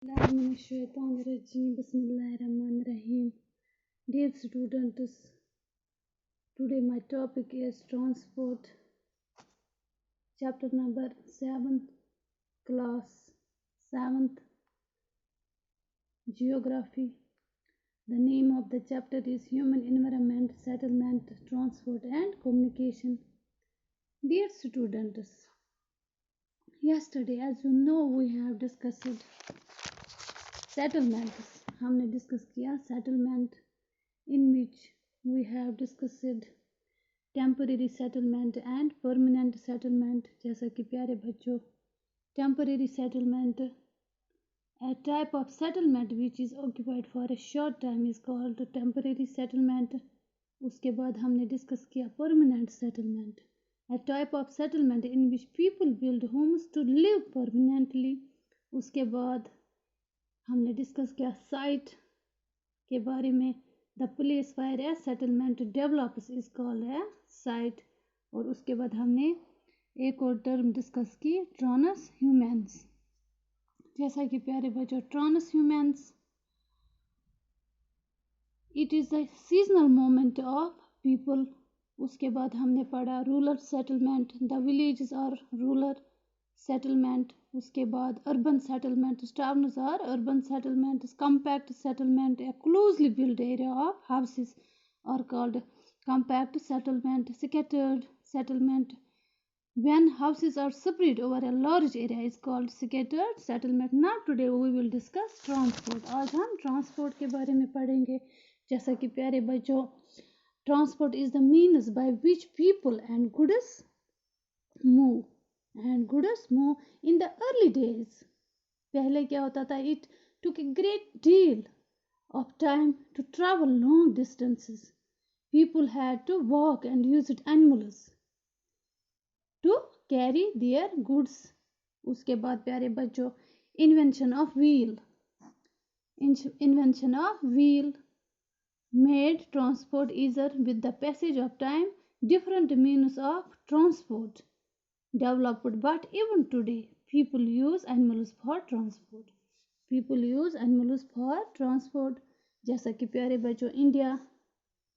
Bismillahirrahmanirrahim. Dear students, today my topic is transport, chapter number 7, class 7th, geography. The name of the chapter is Human Environment, Settlement, Transport and Communication. Dear students, yesterday, as you know, we have discussed settlements. हमने discuss किया settlement, in which we have discussed temporary settlement and permanent settlement. जैसा कि प्यारे बच्चों, temporary settlement, a type of settlement which is occupied for a short time is called temporary settlement. उसके बाद हमने discuss किया permanent settlement, a type of settlement in which people build homes to live permanently. उसके बाद हमने discuss किया site के बारे में. The place where a settlement develops is called a site. और उसके बाद हमने एक और टर्म डिस्कस की, ट्रांस ह्यूमेंस. जैसा कि प्यारे बच्चों, transhumance it is the seasonal moment of people. उसके बाद हमने पढ़ा rural settlement, the villages are rural settlement. उसके बाद urban settlement, towns are urban settlement. Compact settlement, a closely build area of houses are called compact settlement. Scattered settlement, when houses are spread over a large area, is called scattered settlement. Now today we will discuss transport. आज हम transport के बारे में पढ़ेंगे. जैसा कि प्यारे बच्चों, transport is the means by which people and goods move. In the early days, पहले क्या होता था, it took a great deal of time to travel long distances. People had to walk and used animals to carry their goods. उसके बाद प्यारे बच्चों, invention of wheel made transport easier. With the passage of time, different means of transport developed, but even today people use animals for transport. जैसा कि प्यारे बच्चों,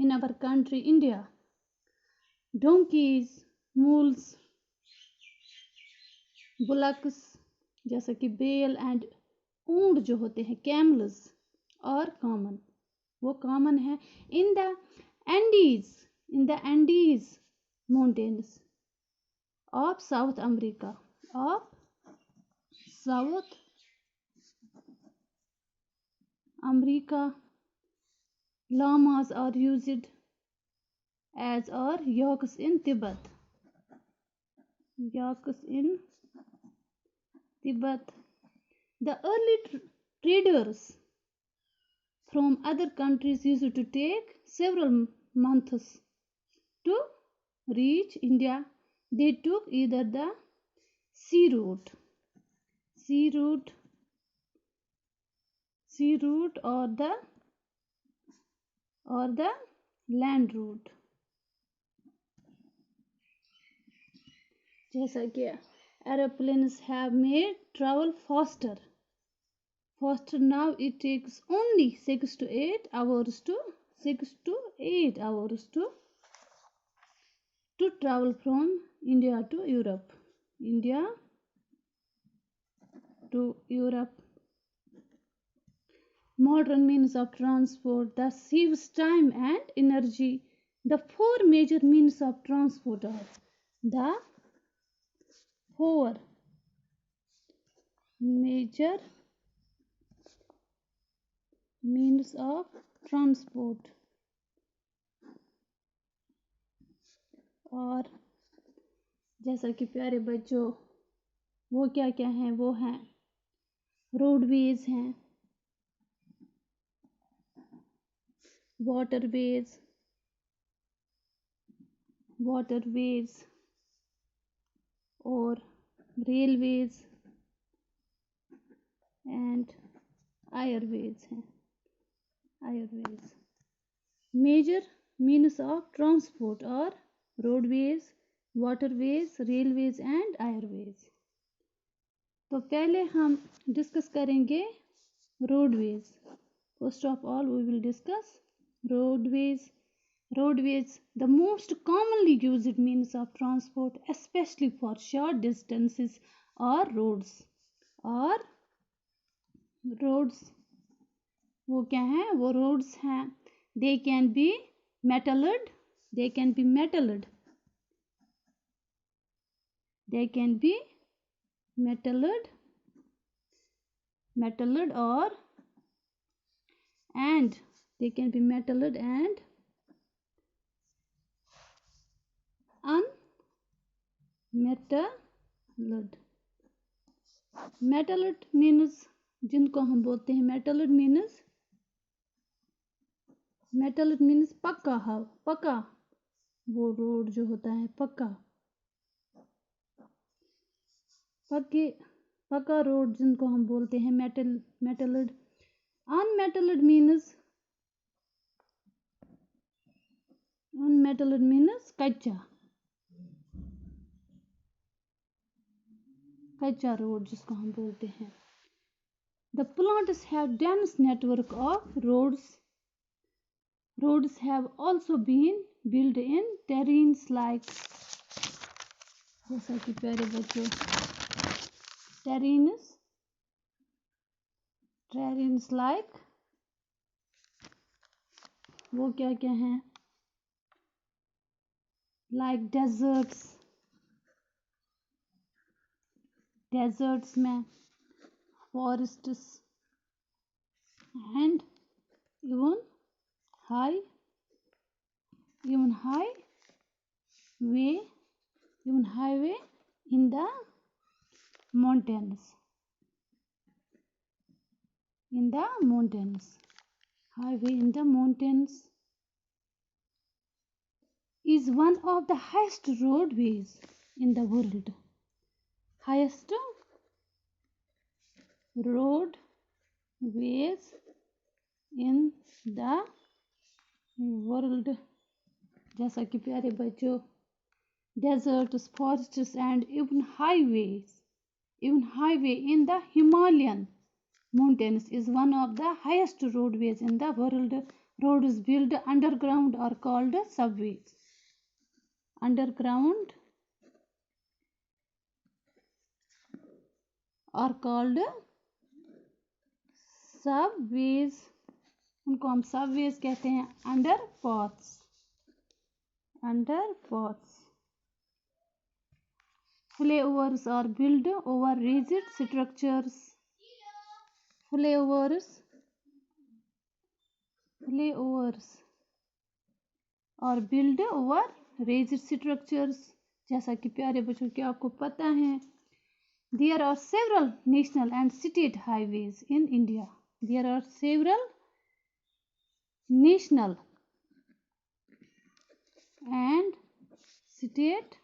in our country India, donkeys, mules, bullocks, जैसा कि bell and ऊंट जो होते हैं, कैमल्स, और वो कॉमन है. In the Andes mountains of South America, llamas are used, as are yaks in Tibet. The early traders from other countries used to take several months to reach India. They took either the sea route or the land route. जैसा कि aeroplanes have made travel faster. Now it takes only 6 to 8 hours to travel from India to Europe. Modern means of transport that saves time and energy. The four major means of transport are और जैसा कि प्यारे बच्चों, वो क्या क्या हैं? वो हैं रोडवेज हैं, waterways और railways and airways हैं. Major means of transport are roadways, waterways, railways and airways. तो पहले हम डिस्कस करेंगे Roadways. First of all, we will discuss roadways. Roadways, the most commonly used means of transport, especially for short distances, or roads. और roads वो क्या हैं? वो roads हैं. They can be metalled. They can be metalled. They can be metalled or and they can be metalled and unmetalled. Metalled means जिनको हम बोलते हैं metalled means पक्का वो रोड जो होता है पक्का रोड जिनको हम बोलते हैं metalled. Unmetalled means कच्चा रोड जिसको हम बोलते हैं. The plants have dense network of roads. Roads have also been built in terrains like जैसा कि प्यारे बच्चों terrains like वो क्या क्या हैं like deserts में forests and even highway in the mountains. Highway in the mountains is one of the highest roadways in the world. Highest roadways in the world. जैसा कि प्यारे बच्चों deserts, forests and even highway in the Himalayan mountains is one of the highest roadways in the world. Roads built underground are called subways. Underground are called subways. उनको हम subways कहते हैं. Underpaths. Flyovers are built over rigid structures. Flyovers are built over rigid structures. जैसा कि प्यारे बच्चों की आपको पता है there are several national and state highways in India. There are several national and state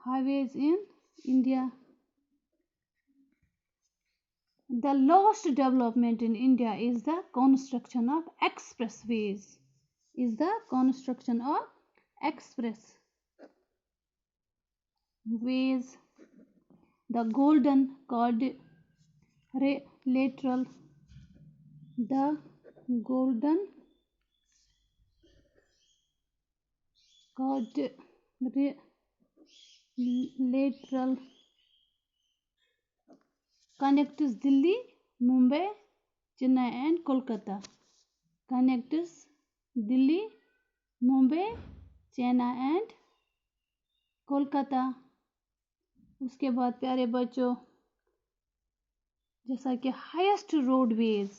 highways in India. The last development in India is the construction of expressways. The Golden Quadrilateral. The Golden Quadrilateral connects Delhi, Mumbai, Chennai and Kolkata. Connects Delhi, Mumbai, Chennai and Kolkata. उसके बाद प्यारे बच्चों जैसा कि highest roadways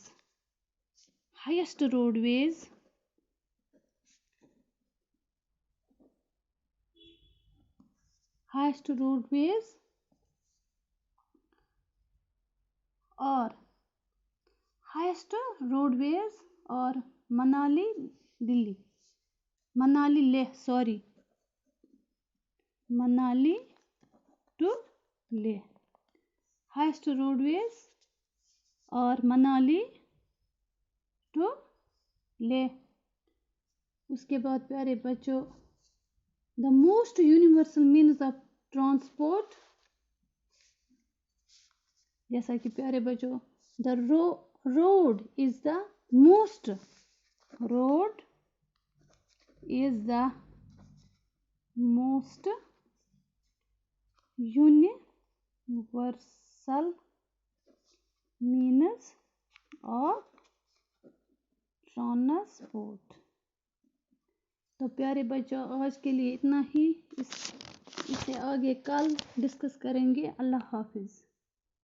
और Manali to Leh. Highest roadways और Manali to Leh. उसके बाद प्यारे बच्चों the most universal means of transport जैसा कि प्यारे बच्चों, the road is the most road is the most universal means of transport. तो प्यारे बच्चों, आज के लिए इतना ही। इसे आगे कल डिस्कस करेंगे। अल्लाह हाफिज़।